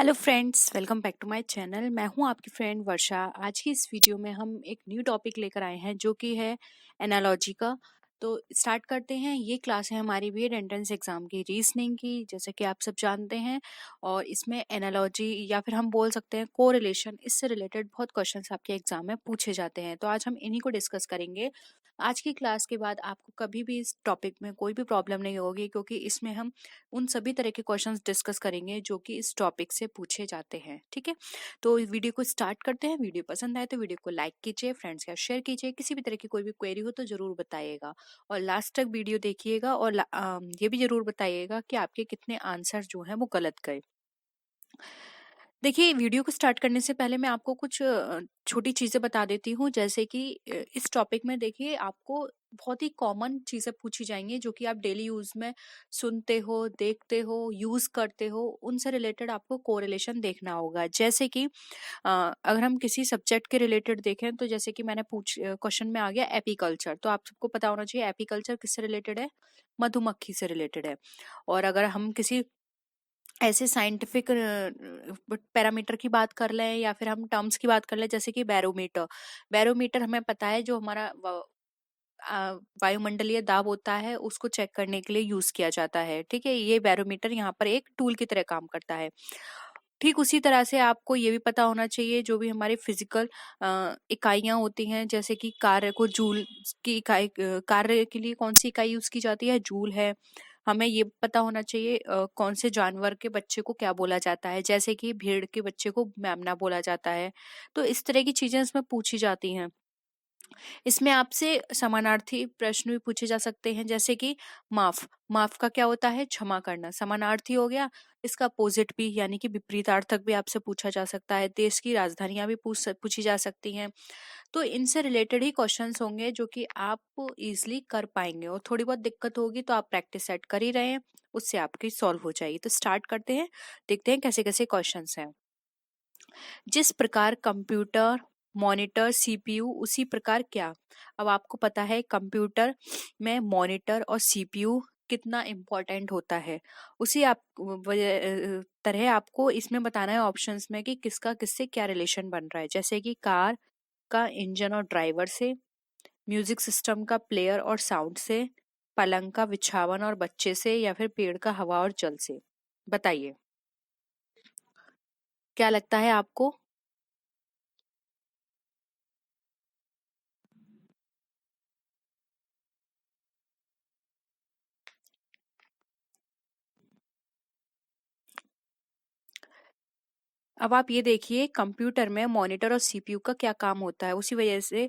Hello friends, welcome back to my channel. मैं हूं आपकी फ्रेंड वर्षा। आज की इस वीडियो में हम एक न्यू टॉपिक लेकर आए हैं जो कि है एनालॉजी का। तो स्टार्ट करते हैं। ये क्लास है हमारी बीएड एंट्रेंस एग्जाम की रीजनिंग की, जैसे कि आप सब जानते हैं। और इसमें एनालॉजी या फिर हम बोल सकते हैं कोरिलेशन, इससे रिलेटेड बहुत क्वेश्चंस आपके एग्जाम में पूछे जाते हैं। तो आज हम इन्हीं को डिस्कस करेंगे। आज की क्लास के बाद आपको कभी भी इस टॉपिक में कोई भी प्रॉब्लम नहीं होगी, क्योंकि इसमें हम उन सभी तरह के क्वेश्चंस डिस्कस करेंगे जो कि इस टॉपिक से पूछे जाते हैं। ठीक है, तो इस वीडियो को स्टार्ट करते हैं। वीडियो पसंद आए तो वीडियो को लाइक कीजिए, फ्रेंड्स के साथ शेयर कीजिए। किसी भी तरह की कोई भी क्वेरी हो तो जरूर बताइएगा और लास्ट तक वीडियो देखिएगा। और ये भी जरूर बताइएगा कि आपके कितने आंसर जो हैं वो गलत गए। देखिए, वीडियो को स्टार्ट करने से पहले मैं आपको कुछ छोटी चीज़ें बता देती हूँ। जैसे कि इस टॉपिक में देखिए आपको बहुत ही कॉमन चीज़ें पूछी जाएंगी जो कि आप डेली यूज़ में सुनते हो, देखते हो, यूज़ करते हो। उनसे रिलेटेड आपको कोरिलेशन देखना होगा। जैसे कि अगर हम किसी सब्जेक्ट के रिलेटेड देखें तो जैसे कि मैंने क्वेश्चन में आ गया एपीकल्चर, तो आप सबको पता होना चाहिए एपीकल्चर किससे रिलेटेड है, मधुमक्खी से रिलेटेड है। और अगर हम किसी ऐसे साइंटिफिक पैरामीटर की बात कर लें या फिर हम टर्म्स की बात कर लें, जैसे कि बैरोमीटर। बैरोमीटर हमें पता है जो हमारा वायुमंडलीय दाब होता है उसको चेक करने के लिए यूज किया जाता है। ठीक है, ये बैरोमीटर यहाँ पर एक टूल की तरह काम करता है। ठीक उसी तरह से आपको ये भी पता होना चाहिए जो भी हमारी फिजिकल इकाइयां होती हैं, जैसे कि कार्य को जूल की इकाई, कार्य के लिए कौन सी इकाई यूज की जाती है, जूल है। हमें ये पता होना चाहिए कौन से जानवर के बच्चे को क्या बोला जाता है, जैसे कि भेड़ के बच्चे को मेमना बोला जाता है। तो इस तरह की चीजें इसमें पूछी जाती हैं। इसमें आपसे समानार्थी प्रश्न भी पूछे जा सकते हैं, जैसे कि माफ। माफ का क्या होता है, क्षमा करना। समानार्थी हो गया, इसका अपोजिट भी यानी कि विपरीतार्थक भी आपसे पूछा जा सकता है। देश की राजधानियां भी पूछी जा सकती हैं। तो इनसे रिलेटेड ही क्वेश्चंस होंगे जो कि आप इजीली कर पाएंगे। और थोड़ी बहुत दिक्कत होगी तो आप प्रैक्टिस सेट कर ही रहे हैं, उससे आपकी सॉल्व हो जाएगी। तो स्टार्ट करते हैं, देखते हैं कैसे कैसे क्वेश्चंस हैं। जिस प्रकार कंप्यूटर मॉनिटर सीपीयू, उसी प्रकार क्या। अब आपको पता है कंप्यूटर में मॉनिटर और सीपीयू कितना इम्पोर्टेंट होता है। उसी आप तरह आपको इसमें बताना है ऑप्शंस में कि किसका किससे क्या रिलेशन बन रहा है। जैसे कि कार का इंजन और ड्राइवर से, म्यूजिक सिस्टम का प्लेयर और साउंड से, पलंग का बिछावन और बच्चे से, या फिर पेड़ का हवा और जल से। बताइए क्या लगता है आपको। अब आप ये देखिए कंप्यूटर में मॉनिटर और सीपीयू का क्या काम होता है, उसी वजह से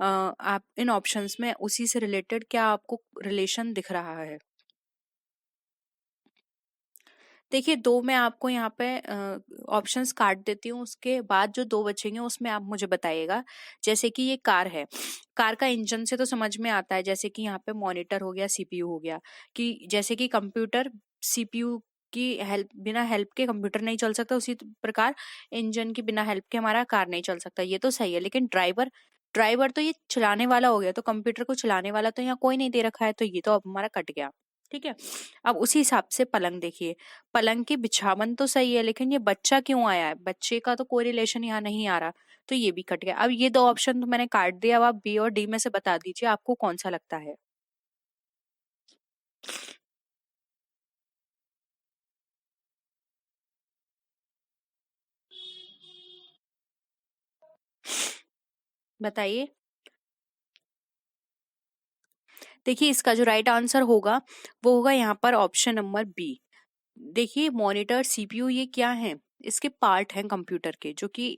आप इन ऑप्शंस में उसी से रिलेटेड क्या आपको रिलेशन दिख रहा है। देखिए, दो मैं आपको यहाँ पे ऑप्शंस काट देती हूँ, उसके बाद जो दो बचेंगे उसमें आप मुझे बताइएगा। जैसे कि ये कार है, कार का इंजन से तो समझ में आता है, जैसे कि यहाँ पे मॉनिटर हो गया, सीपीयू हो गया। कि जैसे कि कंप्यूटर सीपीयू की हेल्प, बिना हेल्प के कंप्यूटर नहीं चल सकता, उसी प्रकार इंजन की बिना हेल्प के हमारा कार नहीं चल सकता। ये तो सही है, लेकिन ड्राइवर, ड्राइवर तो ये चलाने वाला हो गया, तो कंप्यूटर को चलाने वाला तो यहाँ कोई नहीं दे रखा है, तो ये तो अब हमारा कट गया। ठीक है, अब उसी हिसाब से पलंग देखिए। पलंग की बिछावन तो सही है, लेकिन ये बच्चा क्यों आया है, बच्चे का तो कोई रिलेशन यहाँ नहीं आ रहा, तो ये भी कट गया। अब ये दो ऑप्शन तो मैंने काट दिया। अब आप बी और डी में से बता दीजिए आपको कौन सा लगता है। बताइए। देखिए, इसका जो राइट आंसर होगा वो होगा यहाँ पर ऑप्शन नंबर बी। देखिए, मॉनिटर सीपीयू ये क्या है, इसके पार्ट हैं कंप्यूटर के, जो कि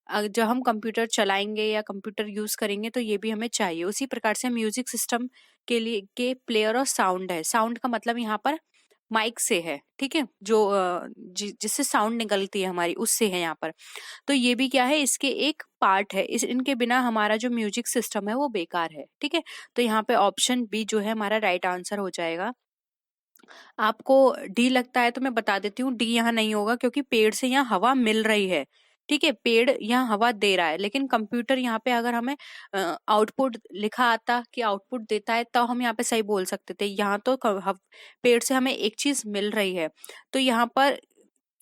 जब हम कंप्यूटर चलाएंगे या कंप्यूटर यूज करेंगे तो ये भी हमें चाहिए। उसी प्रकार से म्यूजिक सिस्टम के लिए के प्लेयर और साउंड है। साउंड का मतलब यहाँ पर माइक से है। ठीक है, जो जिससे साउंड निकलती है हमारी, उससे है यहाँ पर। तो ये भी क्या है, इसके एक पार्ट है। इनके बिना हमारा जो म्यूजिक सिस्टम है वो बेकार है। ठीक है, तो यहाँ पे ऑप्शन बी जो है हमारा राइट आंसर हो जाएगा। आपको डी लगता है तो मैं बता देती हूँ, डी यहाँ नहीं होगा, क्योंकि पेड़ से यहाँ हवा मिल रही है। ठीक है, पेड़ यहाँ हवा दे रहा है, लेकिन कंप्यूटर यहाँ पे अगर हमें आउटपुट लिखा आता कि आउटपुट देता है तो हम यहाँ पे सही बोल सकते थे। यहाँ तो पेड़ से हमें एक चीज मिल रही है, तो यहाँ पर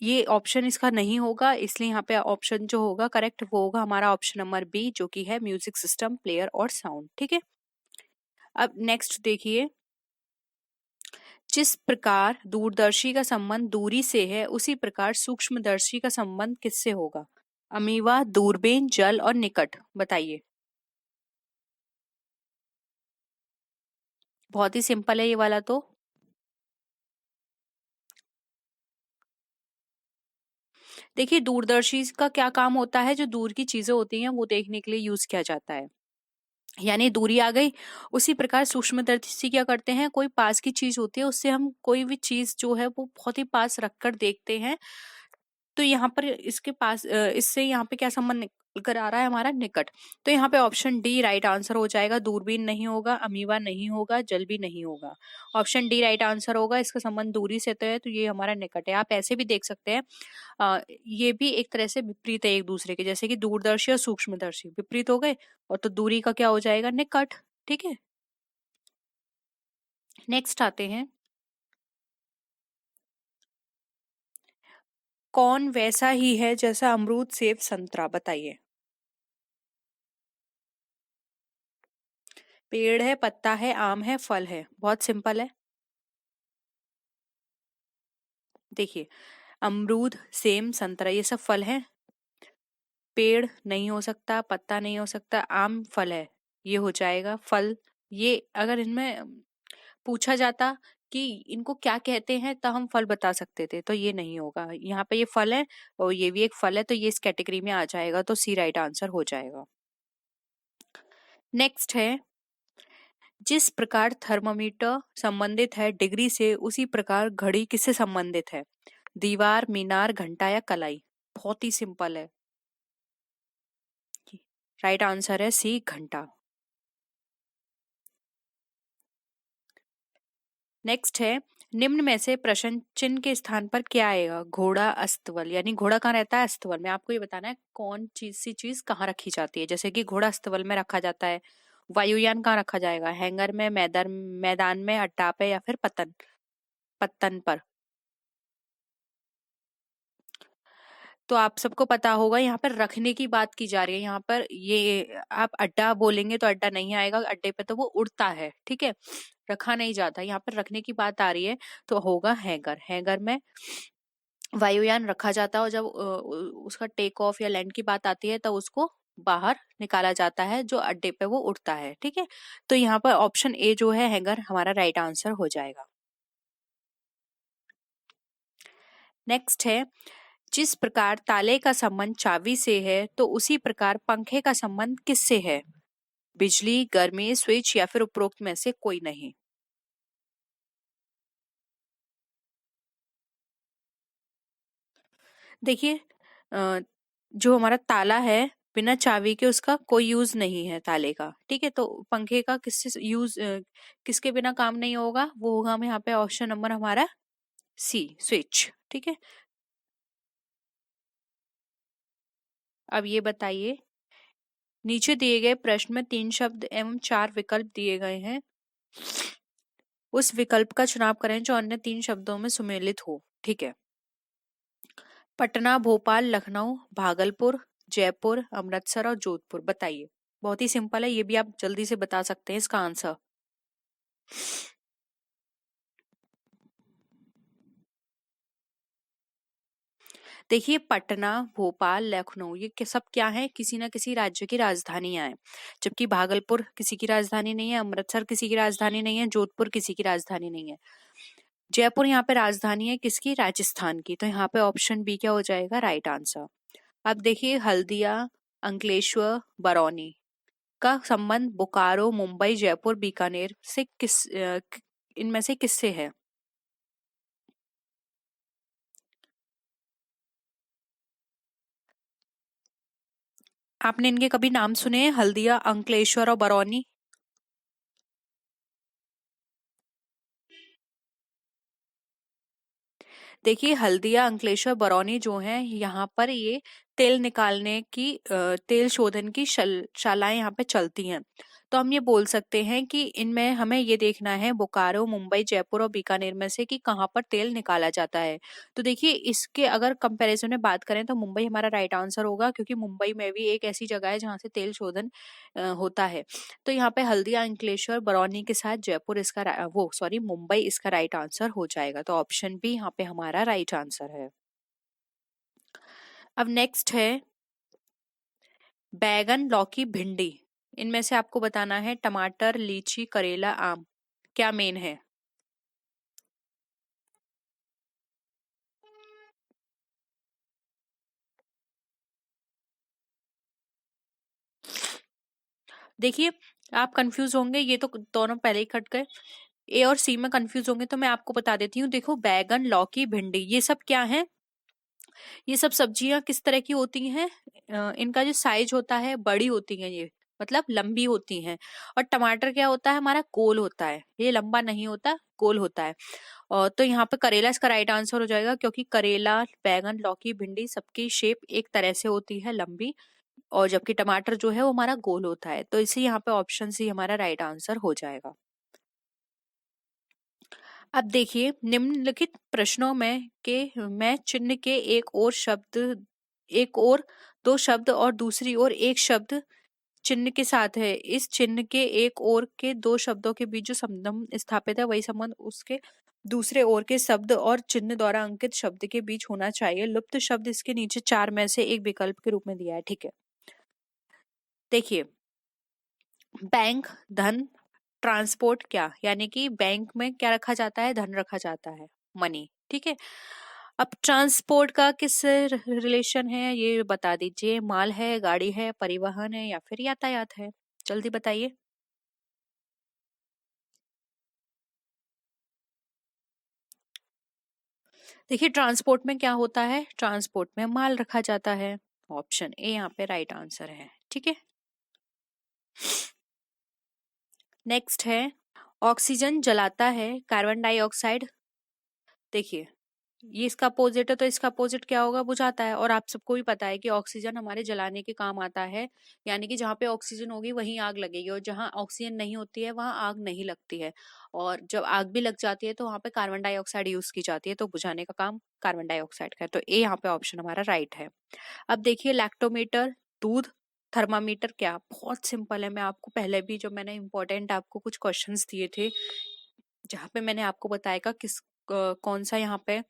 ये ऑप्शन इसका नहीं होगा, इसलिए यहाँ पे ऑप्शन जो होगा करेक्ट वो होगा हमारा ऑप्शन नंबर बी, जो कि है म्यूजिक सिस्टम, प्लेयर और साउंड। ठीक है, अब नेक्स्ट देखिए, जिस प्रकार दूरदर्शी का संबंध दूरी से है उसी प्रकार सूक्ष्मदर्शी का संबंध किससे होगा? अमीवा, दूरबीन, जल और निकट, बताइए। बहुत ही सिंपल है ये वाला तो। देखिए दूरदर्शी का क्या काम होता है, जो दूर की चीजें होती हैं वो देखने के लिए यूज किया जाता है, यानी दूरी आ गई। उसी प्रकार सूक्ष्मदर्शी क्या करते हैं, कोई पास की चीज होती है उससे हम कोई भी चीज जो है वो बहुत ही पास रखकर देखते हैं, तो यहाँ पर इसके पास इससे यहाँ पे क्या संबंध निकल कर आ रहा है हमारा, निकट। तो यहाँ पे ऑप्शन डी राइट आंसर हो जाएगा, दूरबीन नहीं होगा, अमीबा नहीं होगा, जल भी नहीं होगा। ऑप्शन डी राइट आंसर होगा, इसका संबंध दूरी से तो है, तो ये हमारा निकट है। आप ऐसे भी देख सकते हैं, ये भी एक तरह से विपरीत है एक दूसरे के, जैसे कि दूरदर्शी और सूक्ष्मदर्शी विपरीत हो गए, और तो दूरी का क्या हो जाएगा, निकट। ठीक है, नेक्स्ट आते हैं, कौन वैसा ही है जैसा अमरूद, सेब, संतरा, बताइए। पेड़ है, पत्ता है, आम है, फल है, बहुत सिंपल है। देखिए, अमरूद, सेम, संतरा ये सब फल हैं। पेड़ नहीं हो सकता, पत्ता नहीं हो सकता, आम फल है, ये हो जाएगा फल। ये अगर इनमें पूछा जाता कि इनको क्या कहते हैं तो हम फल बता सकते थे, तो ये नहीं होगा। यहाँ पे ये फल है और ये भी एक फल है, तो ये इस कैटेगरी में आ जाएगा, तो सी राइट आंसर हो जाएगा। नेक्स्ट है, जिस प्रकार थर्मामीटर संबंधित है डिग्री से उसी प्रकार घड़ी किससे संबंधित है? दीवार, मीनार, घंटा या कलाई? बहुत ही सिंपल है, राइट आंसर है सी, घंटा। नेक्स्ट है, निम्न में से प्रश्न चिन्ह के स्थान पर क्या आएगा? घोड़ा, अस्तबल, यानी घोड़ा कहाँ रहता है, अस्तबल में। आपको ये बताना है कौन चीज सी चीज कहाँ रखी जाती है, जैसे कि घोड़ा अस्तबल में रखा जाता है। वायुयान कहाँ रखा जाएगा? हैंगर में, मैदान में, अड्डा पे या फिर पत्तन पर। तो आप सबको पता होगा, यहाँ पर रखने की बात की जा रही है। यहाँ पर ये आप अड्डा बोलेंगे तो अड्डा नहीं आएगा, अड्डे पे तो वो उड़ता है, ठीक है, रखा नहीं जाता। यहाँ पर रखने की बात आ रही है, तो होगा हैंगर। हैंगर में वायुयान रखा जाता है, और जब उसका टेक ऑफ या लैंड की बात आती है, तब उसको बाहर निकाला जाता है, जो अड्डे पे वो उड़ता है। ठीक है, तो यहाँ पर ऑप्शन ए जो है हैंगर हमारा राइट आंसर हो जाएगा। नेक्स्ट है, जिस प्रकार ताले का संबंध चाबी से है तो उसी प्रकार पंखे का संबंध किससे है? बिजली, गर्मी, स्विच या फिर उपरोक्त में से कोई नहीं। देखिए, जो हमारा ताला है, बिना चाबी के उसका कोई यूज नहीं है ताले का। ठीक है, तो पंखे का किससे यूज, किसके बिना काम नहीं होगा, वो होगा हम यहाँ पे ऑप्शन नंबर हमारा सी, स्विच। ठीक है, अब ये बताइए, नीचे दिए गए प्रश्न में 3 शब्द एवं 4 विकल्प दिए गए हैं, उस विकल्प का चुनाव करें जो अन्य 3 शब्दों में सुमेलित हो। ठीक है, पटना, भोपाल, लखनऊ, भागलपुर, जयपुर, अमृतसर और जोधपुर, बताइए। बहुत ही सिंपल है, ये भी आप जल्दी से बता सकते हैं इसका आंसर। देखिए, पटना, भोपाल, लखनऊ ये सब क्या है, किसी ना किसी राज्य की राजधानियां हैं, जबकि भागलपुर किसी की राजधानी नहीं है, अमृतसर किसी की राजधानी नहीं है, जोधपुर किसी की राजधानी नहीं है। जयपुर यहाँ पे राजधानी है किसकी, राजस्थान की, तो यहाँ पे ऑप्शन बी क्या हो जाएगा, राइट आंसर। अब देखिए, हल्दिया, अंकलेश्वर, बरौनी का संबंध बोकारो, मुंबई, जयपुर, बीकानेर से इनमें से किससे है? आपने इनके कभी नाम सुने हैं, हल्दिया, अंकलेश्वर और बरौनी? देखिए, हल्दिया, अंकलेश्वर, बरौनी जो है यहाँ पर ये तेल निकालने की तेल शोधन की शालाएं यहाँ पे चलती हैं। तो हम ये बोल सकते हैं कि इनमें हमें ये देखना है बोकारो, मुंबई, जयपुर और बीकानेर में से कि कहाँ पर तेल निकाला जाता है। तो देखिए इसके अगर कंपैरिजन में बात करें तो मुंबई हमारा राइट आंसर होगा, क्योंकि मुंबई में भी एक ऐसी जगह है जहाँ से तेल शोधन होता है। तो यहाँ पे हल्दिया, अंकलेश्वर, बरौनी के साथ जयपुर इसका मुंबई इसका राइट आंसर हो जाएगा। तो ऑप्शन बी यहाँ पे हमारा राइट आंसर है। अब नेक्स्ट है बैगन, लौकी, भिंडी। इनमें से आपको बताना है टमाटर, लीची, करेला, आम क्या मेन है। देखिए आप कंफ्यूज होंगे, ये तो दोनों पहले ही कट गए। ए और सी में कंफ्यूज होंगे तो मैं आपको बता देती हूँ। देखो बैगन, लौकी, भिंडी ये सब क्या है, ये सब सब्जियां किस तरह की होती हैं, इनका जो साइज होता है बड़ी होती है, ये मतलब लंबी होती हैं। और टमाटर क्या होता है हमारा, गोल होता है, ये लंबा नहीं होता, गोल होता है। और तो यहाँ पे करेला इसका राइट आंसर हो जाएगा, क्योंकि करेला, बैगन, लौकी, भिंडी सबकी शेप एक तरह से होती है, लंबी। और जबकि टमाटर जो है वो हमारा गोल होता है। तो इसी यहाँ पे ऑप्शन सी हमारा राइट आंसर हो जाएगा। अब देखिए निम्नलिखित प्रश्नों में चिन्ह के एक और दो शब्द और दूसरी ओर एक शब्द चिन्ह के साथ है। इस चिन्ह के एक ओर के दो शब्दों के बीच जो संबंध स्थापित है वही संबंध उसके दूसरे ओर के शब्द और चिन्ह द्वारा अंकित शब्द के बीच होना चाहिए। लुप्त शब्द इसके नीचे चार में से एक विकल्प के रूप में दिया है। ठीक है, देखिए बैंक, धन, ट्रांसपोर्ट क्या, यानी कि बैंक में क्या रखा जाता है, धन रखा जाता है, मनी। ठीक है, अब ट्रांसपोर्ट का किस रिलेशन है ये बता दीजिए। माल है, गाड़ी है, परिवहन है या फिर यातायात है, जल्दी बताइए। देखिए ट्रांसपोर्ट में क्या होता है, ट्रांसपोर्ट में माल रखा जाता है। ऑप्शन ए यहाँ पे राइट आंसर है। ठीक है, नेक्स्ट है ऑक्सीजन जलाता है, कार्बन डाइऑक्साइड। देखिए ये इसका अपोजिट है, तो इसका अपोजिट क्या होगा, बुझाता है। और आप सबको भी पता है कि ऑक्सीजन हमारे जलाने के काम आता है, यानी कि जहाँ पे ऑक्सीजन होगी वहीं आग लगेगी, और जहाँ ऑक्सीजन नहीं होती है वहां आग नहीं लगती है। और जब आग भी लग जाती है तो वहां पे कार्बन डाइऑक्साइड यूज की जाती है, तो बुझाने का काम कार्बन डाइऑक्साइड का है। तो ए यहाँ पे ऑप्शन हमारा राइट है। अब देखिए लैक्टोमीटर, दूध, थर्मामीटर क्या, बहुत सिंपल है। मैं आपको पहले भी जब मैंने इंपॉर्टेंट आपको कुछ क्वेश्चंस दिए थे जहाँ पे मैंने आपको बताया कौन सा यहाँ पे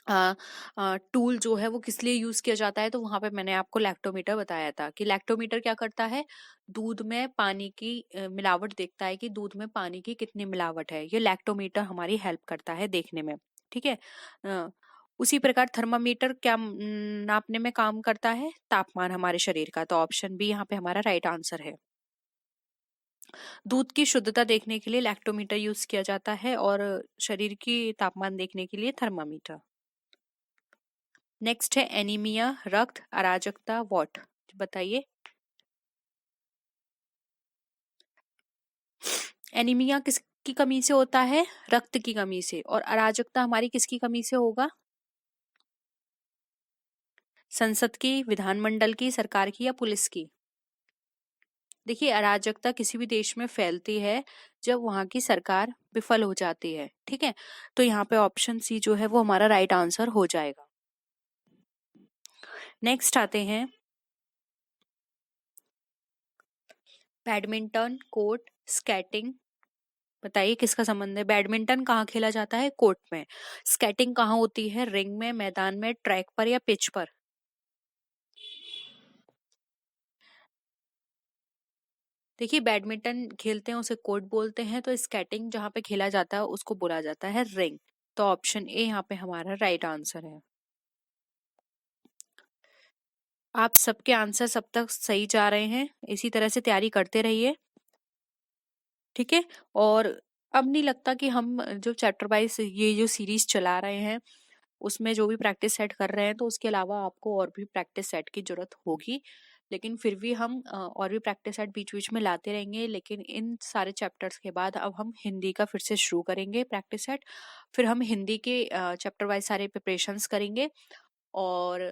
टूल जो है वो किस लिए यूज किया जाता है, तो वहां पे मैंने आपको लैक्टोमीटर बताया था कि लैक्टोमीटर क्या करता है, दूध में पानी की मिलावट देखता है कि दूध में पानी की कितनी मिलावट है। ये लैक्टोमीटर हमारी हेल्प करता है देखने में। ठीक है, उसी प्रकार थर्मामीटर क्या नापने में काम करता है, तापमान हमारे शरीर का। तो ऑप्शन बी यहाँ पे हमारा राइट आंसर है। दूध की शुद्धता देखने के लिए लैक्टोमीटर यूज किया जाता है और शरीर की तापमान देखने के लिए थर्मामीटर। नेक्स्ट है एनीमिया, रक्त, अराजकता, वॉट, बताइए। एनीमिया किसकी कमी से होता है, रक्त की कमी से। और अराजकता हमारी किसकी कमी से होगा, संसद की, विधानमंडल की, सरकार की या पुलिस की। देखिए अराजकता किसी भी देश में फैलती है जब वहां की सरकार विफल हो जाती है। ठीक है, तो यहाँ पे ऑप्शन सी जो है वो हमारा राइट आंसर हो जाएगा। नेक्स्ट आते हैं बैडमिंटन, कोर्ट, स्केटिंग। बताइए किसका संबंध है। बैडमिंटन कहाँ खेला जाता है, कोर्ट में। स्केटिंग कहाँ होती है, रिंग में, मैदान में, ट्रैक पर या पिच पर। देखिए बैडमिंटन खेलते हैं उसे कोर्ट बोलते हैं, तो स्केटिंग जहाँ पे खेला जाता है उसको बोला जाता है रिंग। तो ऑप्शन ए यहाँ पे हमारा राइट आंसर है। आप सबके आंसर सब तक सही जा रहे हैं, इसी तरह से तैयारी करते रहिए। ठीक है, और अब नहीं लगता कि हम जो चैप्टर वाइज ये जो सीरीज चला रहे हैं उसमें जो भी प्रैक्टिस सेट कर रहे हैं तो उसके अलावा आपको और भी प्रैक्टिस सेट की जरूरत होगी। लेकिन फिर भी हम और भी प्रैक्टिस सेट बीच बीच में लाते रहेंगे। लेकिन इन सारे चैप्टर्स के बाद अब हम हिंदी का फिर से शुरू करेंगे प्रैक्टिस सेट। फिर हम हिंदी के चैप्टर वाइज सारे प्रिपरेशंस करेंगे। और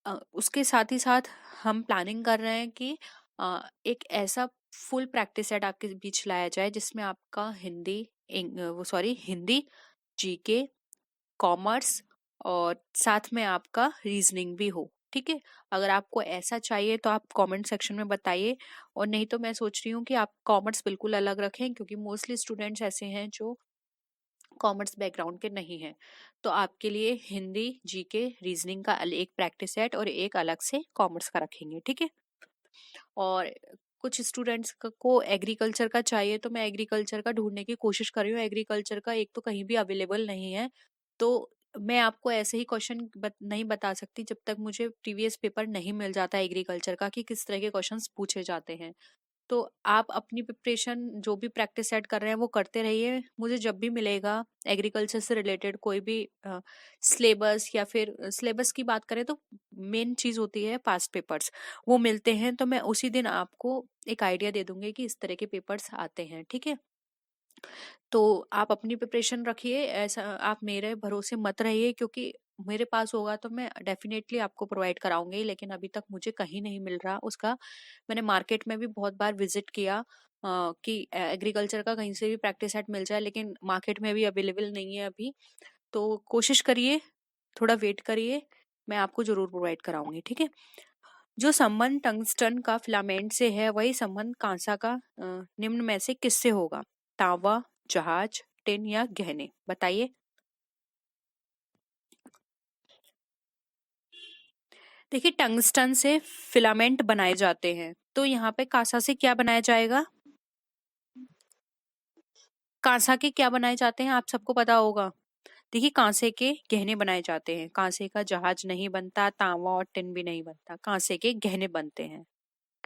उसके साथ ही साथ हम प्लानिंग कर रहे हैं कि एक ऐसा फुल प्रैक्टिस सेट आपके बीच लाया जाए जिसमें आपका हिंदी, जीके, कॉमर्स और साथ में आपका रीजनिंग भी हो। ठीक है, अगर आपको ऐसा चाहिए तो आप कमेंट सेक्शन में बताइए, और नहीं तो मैं सोच रही हूँ कि आप कॉमर्स बिल्कुल अलग रखें, क्योंकि मोस्टली स्टूडेंट्स ऐसे हैं जो कॉमर्स बैकग्राउंड के नहीं हैं। तो आपके लिए हिंदी, जीके, रीजनिंग का एक प्रैक्टिस सेट और एक अलग से कॉमर्स का रखेंगे। ठीक है, और कुछ स्टूडेंट्स को एग्रीकल्चर का चाहिए, तो मैं एग्रीकल्चर का ढूंढने की कोशिश कर रही हूँ। एग्रीकल्चर का एक तो कहीं भी अवेलेबल नहीं है, तो मैं आपको ऐसे ही क्वेश्चन नहीं बता सकती जब तक मुझे प्रीवियस पेपर नहीं मिल जाता एग्रीकल्चर का कि किस तरह के क्वेश्चंस पूछे जाते हैं। तो आप अपनी प्रिपरेशन जो भी प्रैक्टिस सेट कर रहे हैं वो करते रहिए। मुझे जब भी मिलेगा एग्रीकल्चर से रिलेटेड कोई भी सिलेबस, या फिर सिलेबस की बात करें तो मेन चीज होती है पास्ट पेपर्स, वो मिलते हैं तो मैं उसी दिन आपको एक आइडिया दे दूंगी कि इस तरह के पेपर्स आते हैं। ठीक है, तो आप अपनी प्रिपरेशन रखिए, ऐसा आप मेरे भरोसे मत रहिए, क्योंकि मेरे पास होगा तो मैं डेफिनेटली आपको प्रोवाइड कराऊंगी, लेकिन अभी तक मुझे कहीं नहीं मिल रहा उसका। मैंने मार्केट में भी बहुत बार विजिट किया कि एग्रीकल्चर का कहीं से भी प्रैक्टिस सेट मिल जाए, लेकिन मार्केट में भी अवेलेबल नहीं है अभी। तो कोशिश करिए, थोड़ा वेट करिए, मैं आपको जरूर प्रोवाइड कराऊंगी। ठीक है, जो संबंध टंगस्टन का फिलामेंट से है वही संबंध कांसा का निम्न में से किससे होगा? तांबा, जहाज, टिन या गहने? बताइए। देखिए, टंगस्टन से फिलामेंट बनाए जाते हैं, तो यहाँ पे कांसा से क्या बनाया जाएगा? कांसा के क्या बनाए जाते हैं आप सबको पता होगा। देखिए, कांसे के गहने बनाए जाते हैं, कांसे का जहाज नहीं बनता, तांबा और टिन भी नहीं बनता, कांसे के गहने बनते हैं।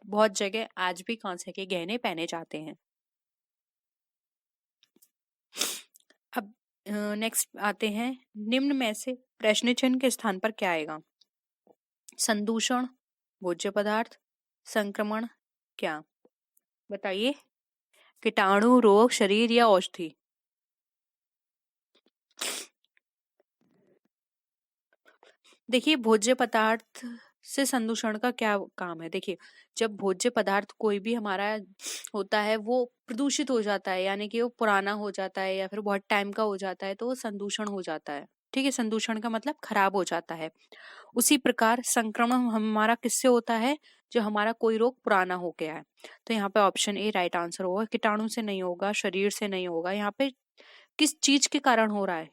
बहुत जगह आज भी कांसे के गहने पहने जाते हैं। अब नेक्स्ट आते हैं, निम्न में से प्रश्न चिन्ह के स्थान पर क्या आएगा? संदूषण, भोज्य पदार्थ, संक्रमण, क्या? बताइए। कीटाणु, रोग, शरीर या औषधि? देखिए, भोज्य पदार्थ से संदूषण का क्या काम है? देखिए, जब भोज्य पदार्थ कोई भी हमारा होता है वो प्रदूषित हो जाता है, यानी कि वो पुराना हो जाता है या फिर बहुत टाइम का हो जाता है, तो वो संदूषण हो जाता है। ठीक है, संदूषण का मतलब खराब हो जाता है। उसी प्रकार संक्रमण हमारा किससे होता है? जो हमारा कोई रोग पुराना हो गया है। तो यहाँ पे ऑप्शन ए राइट आंसर होगा। कीटाणु से नहीं होगा, शरीर से नहीं होगा। यहाँ पे किस चीज के कारण हो रहा है?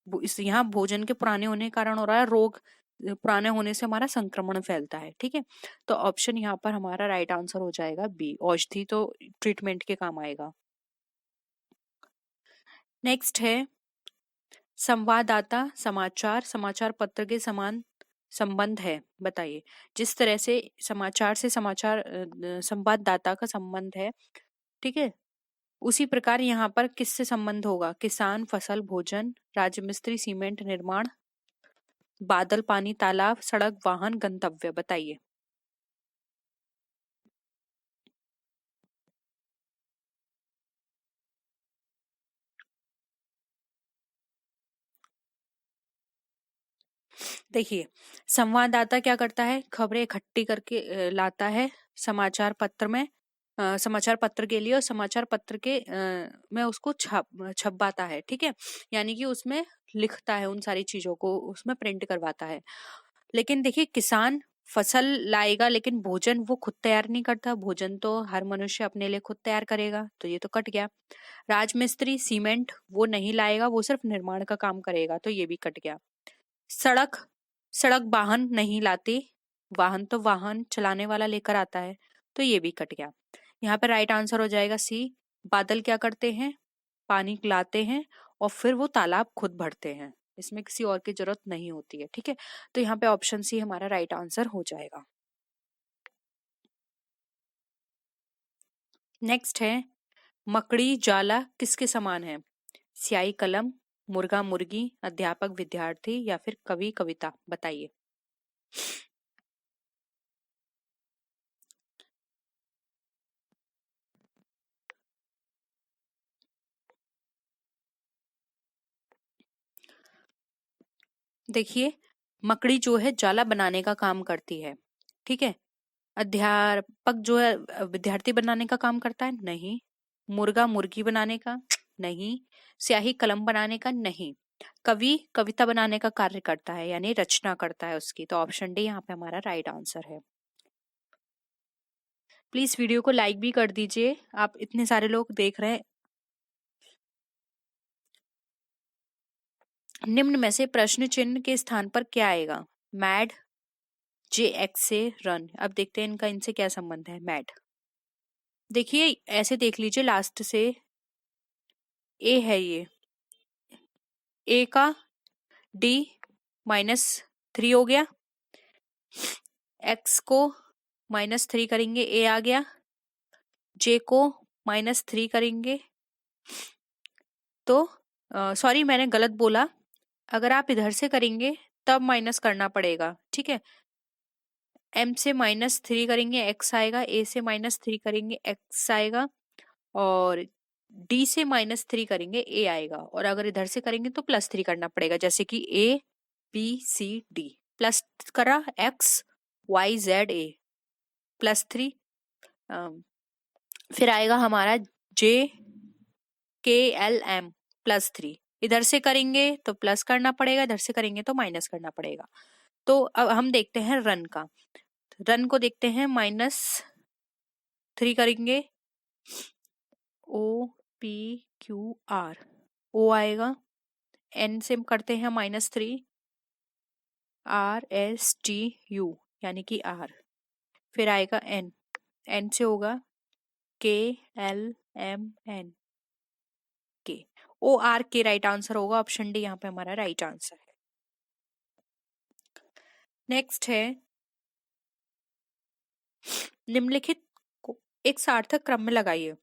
इस यहाँ भोजन के पुराने होने के कारण हो रहा है। रोग पुराने होने से हमारा संक्रमण फैलता है। ठीक है, तो ऑप्शन यहाँ पर हमारा राइट आंसर हो जाएगा बी, औषधि तो ट्रीटमेंट के काम आएगा। नेक्स्ट है, संवाददाता समाचार समाचार पत्र के समान संबंध है। बताइए। जिस तरह से समाचार से संवाददाता का संबंध है, ठीक है, उसी प्रकार यहाँ पर किससे संबंध होगा? किसान, फसल, भोजन, राजमिस्त्री, सीमेंट, निर्माण, बादल, पानी, तालाब, सड़क, वाहन, गंतव्य? बताइए। देखिए, संवाददाता क्या करता है? खबरें इकट्ठी करके लाता है समाचार पत्र में, समाचार पत्र के लिए, और समाचार पत्र के में उसको छपवाता है। ठीक है, यानी कि उसमें लिखता है, उन सारी चीजों को उसमें प्रिंट करवाता है। लेकिन देखिए, किसान फसल लाएगा लेकिन भोजन वो खुद तैयार नहीं करता, भोजन तो हर मनुष्य अपने लिए खुद तैयार करेगा, तो ये तो कट गया। राजमिस्त्री सीमेंट वो नहीं लाएगा, वो सिर्फ निर्माण का काम करेगा, तो ये भी कट गया। सड़क, सड़क वाहन नहीं लाती, वाहन तो वाहन चलाने वाला लेकर आता है, तो ये भी कट गया। यहाँ पे राइट आंसर हो जाएगा सी। बादल क्या करते हैं? पानी लाते हैं और फिर वो तालाब खुद भरते हैं, इसमें किसी और की जरूरत नहीं होती है। ठीक है, तो यहाँ पे ऑप्शन सी हमारा राइट आंसर हो जाएगा। नेक्स्ट है, मकड़ी जाला किसके समान है? स्याही कलम, मुर्गा मुर्गी, अध्यापक विद्यार्थी या फिर कवि कविता? बताइए। देखिए, मकड़ी जो है जाला बनाने का काम करती है, ठीक है। अध्यापक जो है विद्यार्थी बनाने का काम करता है, नहीं। मुर्गा मुर्गी बनाने का, नहीं। स्याही कलम बनाने का, नहीं। कवि कविता बनाने का कार्य करता है, यानी रचना करता है उसकी। तो ऑप्शन डी यहाँ पे हमारा राइट आंसर है। प्लीज वीडियो को लाइक भी कर दीजिए, आप इतने सारे लोग देख रहे हैं। निम्न में से प्रश्न चिन्ह के स्थान पर क्या आएगा? मैड, जे एक्स से रन। अब देखते हैं इनका इनसे क्या संबंध है। मैड, देखिए ऐसे देख लीजिए, लास्ट से ए है, ये ए का डी -3 हो गया, एक्स को -3 करेंगे, ए आ गया। जे को -3 करेंगे तो सॉरी मैंने गलत बोला, अगर आप इधर से करेंगे तब माइनस करना पड़ेगा, ठीक है। एम से -3 करेंगे एक्स आएगा, ए से -3 करेंगे एक्स आएगा, और डी से -3 करेंगे ए आएगा, और अगर इधर से करेंगे तो +3 करना पड़ेगा, जैसे कि A B C D. Plus करा एक्स वाई जेड ए +3, फिर आएगा हमारा जे के एल एम +3। इधर से करेंगे तो प्लस करना पड़ेगा, इधर से करेंगे तो माइनस करना पड़ेगा। तो अब हम देखते हैं रन का। रन को देखते हैं, -3 करेंगे, ओ पी क्यू आर, ओ आएगा। एन से करते हैं -3, आर एस टी यू यानी कि आर, फिर आएगा एन, एन से होगा के एल एम एन के, ओ आर के राइट आंसर होगा, ऑप्शन डी यहाँ पे हमारा राइट आंसर है। नेक्स्ट है, निम्नलिखित को एक सार्थक क्रम में लगाइए।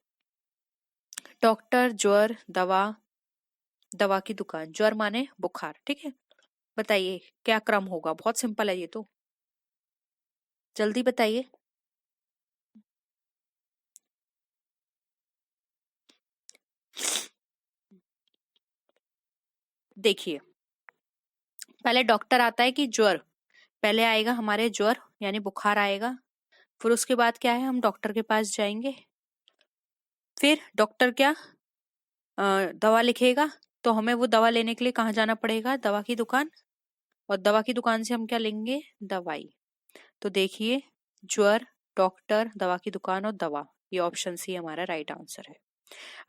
डॉक्टर, ज्वर, दवा, दवा की दुकान। ज्वर माने बुखार, ठीक है। बताइए क्या क्रम होगा? बहुत सिंपल है ये तो, जल्दी बताइए। देखिए पहले डॉक्टर आता है कि ज्वर, पहले आएगा हमारे ज्वर यानी बुखार आएगा, फिर उसके बाद क्या है, हम डॉक्टर के पास जाएंगे, फिर डॉक्टर क्या दवा लिखेगा, तो हमें वो दवा लेने के लिए कहाँ जाना पड़ेगा? दवा की दुकान, और दवा की दुकान से हम क्या लेंगे? दवाई। तो देखिए ज्वर, डॉक्टर, दवा की दुकान और दवा, ये ऑप्शन सी हमारा राइट आंसर है।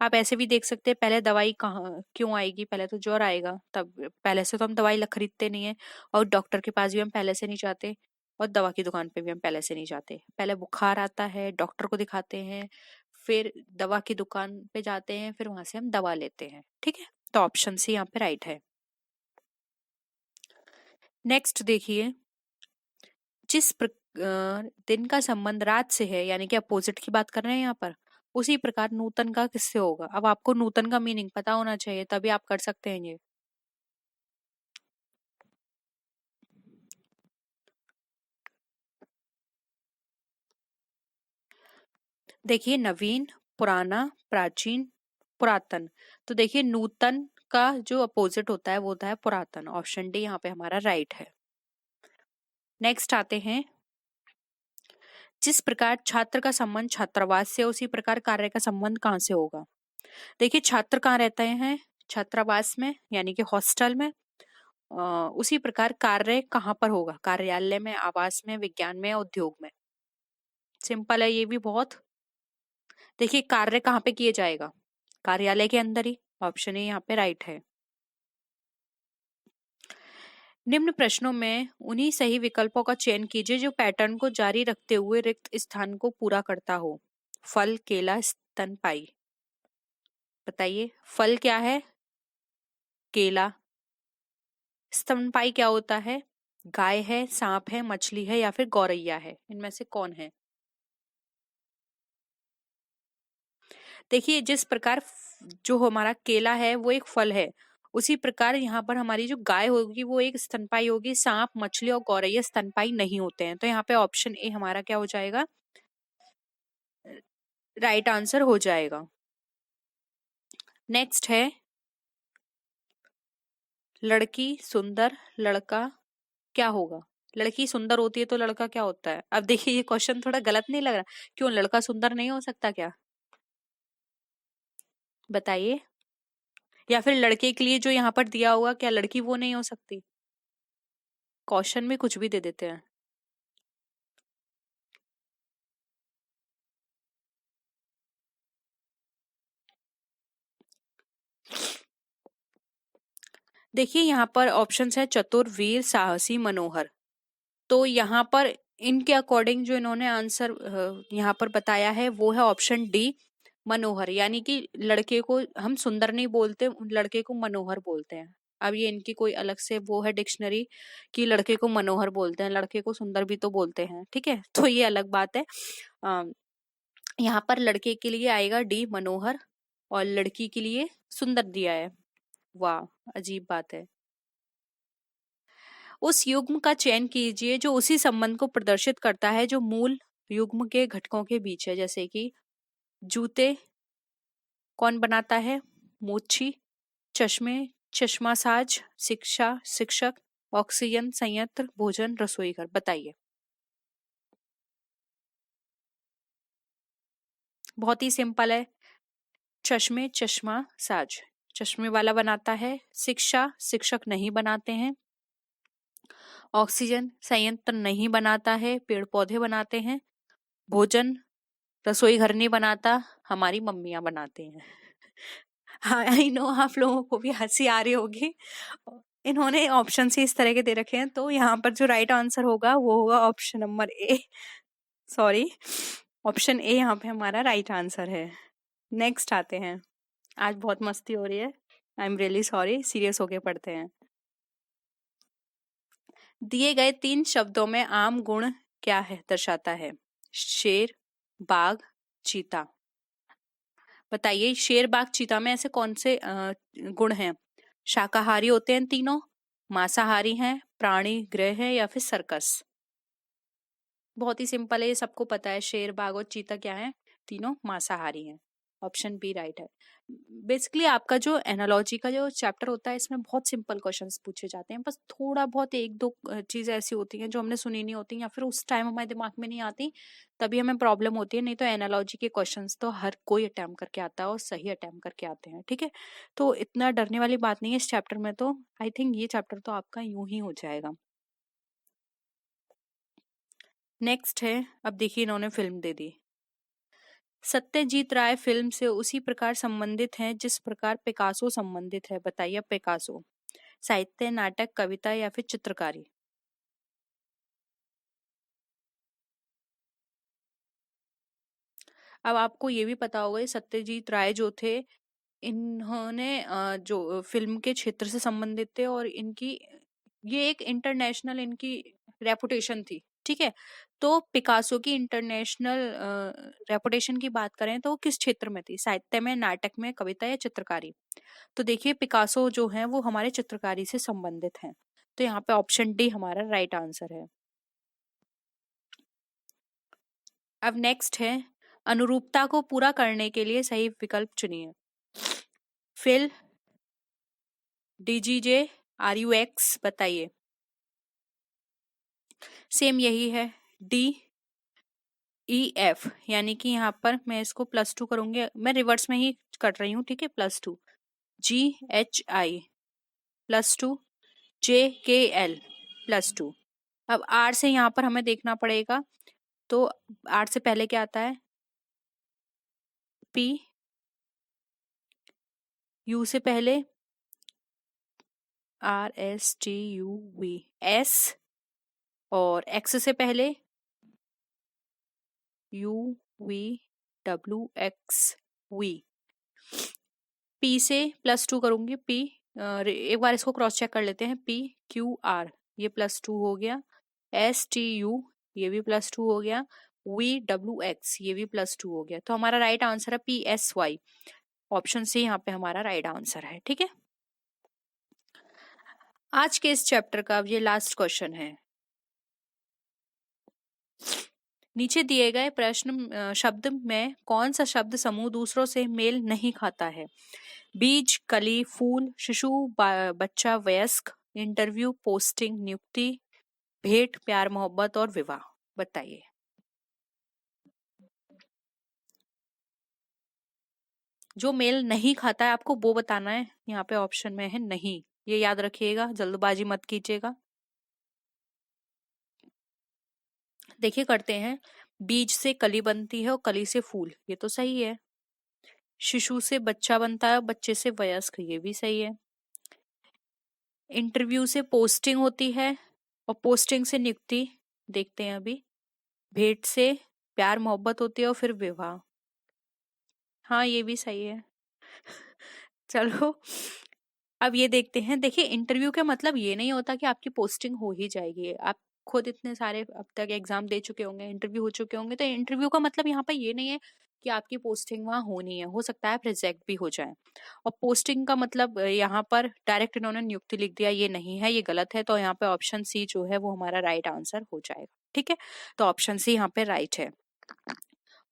आप ऐसे भी देख सकते हैं, पहले दवाई कहाँ क्यों आएगी? पहले तो ज्वर आएगा, तब पहले से तो हम दवाई खरीदते नहीं है, और डॉक्टर के पास भी हम पहले से नहीं जाते, और दवा की दुकान पे भी हम पहले से नहीं जाते। पहले बुखार आता है, डॉक्टर को दिखाते हैं, फिर दवा की दुकान पे जाते हैं, फिर वहां से हम दवा लेते हैं, ठीक है। तो ऑप्शन सी यहाँ पे राइट है। नेक्स्ट देखिए, जिस दिन का संबंध रात से है, यानी कि अपोजिट की बात कर रहे हैं यहाँ पर, उसी प्रकार नूतन का किससे होगा? अब आपको नूतन का मीनिंग पता होना चाहिए, तभी आप कर सकते हैं ये। देखिए नवीन, पुराना, प्राचीन, पुरातन। तो देखिए नूतन का जो अपोजिट होता है वो होता है पुरातन, ऑप्शन डी यहाँ पे हमारा राइट है। नेक्स्ट आते हैं, जिस प्रकार छात्र का संबंध छात्रावास से, उसी प्रकार कार्य का संबंध कहाँ से होगा? देखिए छात्र कहाँ रहते हैं? छात्रावास में, यानी कि हॉस्टल में। उसी प्रकार कार्य कहाँ पर होगा? कार्यालय में, आवास में, विज्ञान में, उद्योग में। सिंपल है ये भी बहुत। देखिए कार्य कहाँ पे किया जाएगा? कार्यालय के अंदर ही, ऑप्शन ए यहाँ पे राइट है। निम्न प्रश्नों में उन्हीं सही विकल्पों का चयन कीजिए जो पैटर्न को जारी रखते हुए रिक्त स्थान को पूरा करता हो। फल, केला, स्तनपाई। बताइए फल क्या है? केला। स्तनपाई क्या होता है? गाय है, सांप है, मछली है, या फिर गौरैया है? इनमें से कौन है? देखिए जिस प्रकार जो हमारा केला है वो एक फल है, उसी प्रकार यहाँ पर हमारी जो गाय होगी वो एक स्तनपाई होगी। सांप, मछली और गौरैया स्तनपाई नहीं होते हैं, तो यहाँ पे ऑप्शन ए हमारा क्या हो जाएगा? राइट आंसर हो जाएगा। नेक्स्ट है, लड़की सुंदर, लड़का क्या होगा? लड़की सुंदर होती है तो लड़का क्या होता है? अब देखिए ये क्वेश्चन थोड़ा गलत नहीं लग रहा? क्यों लड़का सुंदर नहीं हो सकता क्या? बताइए। या फिर लड़के के लिए जो यहाँ पर दिया होगा, क्या लड़की वो नहीं हो सकती? क्वेश्चन में कुछ भी दे देते हैं। देखिए यहाँ पर ऑप्शंस है चतुर, वीर, साहसी, मनोहर। तो यहाँ पर इनके अकॉर्डिंग जो इन्होंने आंसर यहाँ पर बताया है वो है ऑप्शन डी, मनोहर। यानी कि लड़के को हम सुंदर नहीं बोलते, लड़के को मनोहर बोलते हैं। अब ये इनकी कोई अलग से वो है डिक्शनरी कि लड़के को मनोहर बोलते हैं, लड़के को सुंदर भी तो बोलते हैं, ठीक है। तो ये अलग बात है। यहाँ पर लड़के के लिए आएगा डी, मनोहर, और लड़की के लिए सुंदर दिया है। वाह, अजीब बात है। उस युग्म का चयन कीजिए जो उसी संबंध को प्रदर्शित करता है जो मूल युग्म के घटकों के बीच है। जैसे कि जूते कौन बनाता है? मोची। चश्मे, चश्मा साज, शिक्षा, शिक्षक, ऑक्सीजन संयंत्र, भोजन, रसोई घर। बताइए। बहुत ही सिंपल है। चश्मे, चश्मा साज चश्मे वाला बनाता है। शिक्षा, शिक्षक नहीं बनाते हैं। ऑक्सीजन संयंत्र नहीं बनाता है, पेड़ पौधे बनाते हैं। भोजन, रसोई घर नहीं बनाता, हमारी मम्मियां बनाती हैं। हाँ, आई नो आप लोगों को भी हंसी आ रही होगी। इन्होंने ऑप्शन से इस तरह के दे रखे हैं, तो यहाँ पर जो राइट आंसर होगा वो होगा option number A. Sorry, option A यहाँ पे हमारा राइट आंसर है। नेक्स्ट आते हैं। आज बहुत मस्ती हो रही है, I am really sorry, serious होके पढ़ते हैं। दिए गए 3 शब्दों में आम गुण क्या है दर्शाता है? शेर, बाघ, चीता। बताइए, शेर, बाघ, चीता में ऐसे कौन से गुण हैं? शाकाहारी होते हैं तीनों, मांसाहारी हैं, प्राणी ग्रह है, या फिर सर्कस। बहुत ही सिंपल है, ये सबको पता है। शेर, बाघ और चीता क्या है? तीनों मांसाहारी हैं। ऑप्शन बी राइट है। बेसिकली आपका जो एनालॉजी का जो चैप्टर होता है इसमें बहुत सिंपल क्वेश्चंस पूछे जाते हैं, बस थोड़ा बहुत एक दो चीजें ऐसी होती हैं जो हमने सुनी नहीं होती या फिर उस टाइम हमारे दिमाग में नहीं आती, तभी हमें प्रॉब्लम होती है। नहीं तो एनालॉजी के क्वेश्चंस तो हर कोई अटेम्प्ट करके आता है और सही अटेम्प्ट करके आते हैं, ठीक है। तो इतना डरने वाली बात नहीं है इस चैप्टर में। तो आई थिंक ये चैप्टर तो आपका यूं ही हो जाएगा। नेक्स्ट है, अब देखिए इन्होंने फिल्म दे दी। सत्यजीत राय फिल्म से उसी प्रकार संबंधित हैं जिस प्रकार पिकासो संबंधित है। बताइए पिकासो, साहित्य, नाटक, कविता, या फिर चित्रकारी। अब आपको ये भी पता होगा, ये सत्यजीत राय जो थे, इन्होंने जो फिल्म के क्षेत्र से संबंधित थे और इनकी ये एक इंटरनेशनल इनकी रेपुटेशन थी, ठीक है। तो पिकासो की इंटरनेशनल रेपुटेशन की बात करें तो वो किस क्षेत्र में थी? साहित्य में, नाटक में, कविता, या चित्रकारी। तो देखिए पिकासो जो है वो हमारे चित्रकारी से संबंधित हैं। तो यहाँ पे ऑप्शन डी हमारा राइट आंसर है। अब नेक्स्ट है, अनुरूपता को पूरा करने के लिए सही विकल्प चुनिए। फिल, डीजीजे, आरयूएक्स। बताइए। सेम यही है, डी, ई, एफ। यानी कि यहाँ पर मैं इसको +2 करूंगी, मैं रिवर्स में ही कर रही हूँ, ठीक है। +2, जी एच आई +2, जे के एल +2। अब आर से यहाँ पर हमें देखना पड़ेगा, तो आर से पहले क्या आता है? पी, यू से पहले RSTUV, एस, और एक्स से पहले UVWXV। पी से +2 करूंगी, पी, एक बार इसको क्रॉस चेक कर लेते हैं। PQR ये +2 हो गया, STU ये भी +2 हो गया, VWX ये भी +2 हो गया। तो हमारा राइट आंसर है PSY। ऑप्शन सी यहाँ पे हमारा राइट आंसर है, ठीक है। आज के इस चैप्टर का अब ये लास्ट क्वेश्चन है। नीचे दिए गए प्रश्न शब्द में कौन सा शब्द समूह दूसरों से मेल नहीं खाता है? बीज, कली, फूल, शिशु, बच्चा, वयस्क, इंटरव्यू, पोस्टिंग, नियुक्ति, भेंट, प्यार मोहब्बत और विवाह, बताइए। जो मेल नहीं खाता है आपको वो बताना है, यहाँ पे ऑप्शन में है नहीं, ये याद रखिएगा, जल्दबाजी मत कीजिएगा। देखिए करते हैं। बीज से कली बनती है और कली से फूल, ये तो सही है। शिशु से बच्चा बनता है और बच्चे से वयस्क, ये भी सही है। इंटरव्यू से पोस्टिंग होती है और पोस्टिंग से नियुक्ति, देखते हैं अभी। भेंट से प्यार मोहब्बत होती है और फिर विवाह, हाँ ये भी सही है। चलो, अब ये देखते हैं। देखिए इंटरव्यू का मतलब ये नहीं होता कि आपकी पोस्टिंग हो ही जाएगी। आप खुद इतने सारे अब तक एग्जाम दे चुके होंगे, इंटरव्यू हो चुके होंगे, तो इंटरव्यू का मतलब यहाँ पे ये नहीं है कि आपकी पोस्टिंग वहां होनी है, हो सकता है आप रिजेक्ट भी हो जाए। और पोस्टिंग का मतलब यहाँ पर डायरेक्ट इन्होंने नियुक्ति लिख दिया, ये नहीं है, ये गलत है। तो यहाँ पे ऑप्शन सी जो है वो हमारा राइट आंसर हो जाएगा। ठीक है, तो ऑप्शन सी यहाँ पे राइट है।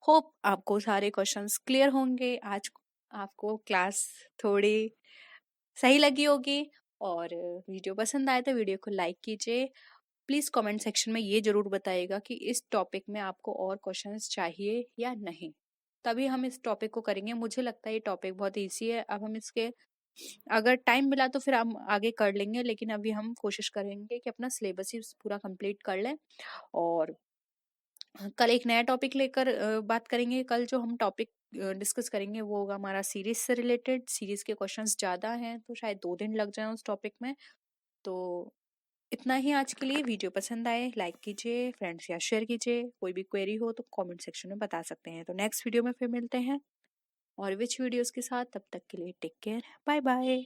होप आपको सारे क्वेश्चंस क्लियर होंगे। आज आपको क्लास थोड़ी सही लगी होगी। और वीडियो पसंद आए तो वीडियो को लाइक कीजिए। प्लीज कमेंट सेक्शन में ये जरूर बताइएगा कि इस टॉपिक में आपको और क्वेश्चंस चाहिए या नहीं, तभी हम इस टॉपिक को करेंगे। मुझे लगता है ये टॉपिक बहुत इजी है। अब हम इसके अगर टाइम मिला तो फिर हम आगे कर लेंगे, लेकिन अभी हम कोशिश करेंगे कि अपना सिलेबस ही पूरा कंप्लीट कर लें। और कल एक नया टॉपिक लेकर बात करेंगे। कल जो हम टॉपिक डिस्कस करेंगे वो होगा हमारा सीरीज से रिलेटेड। सीरीज के क्वेश्चंस ज्यादा हैं तो शायद 2 दिन लग जाए उस टॉपिक में। तो इतना ही आज के लिए। वीडियो पसंद आए लाइक कीजिए, फ्रेंड्स या शेयर कीजिए। कोई भी क्वेरी हो तो कमेंट सेक्शन में बता सकते हैं। तो नेक्स्ट वीडियो में फिर मिलते हैं और विच वीडियोस के साथ। तब तक के लिए टेक केयर, बाय बाय।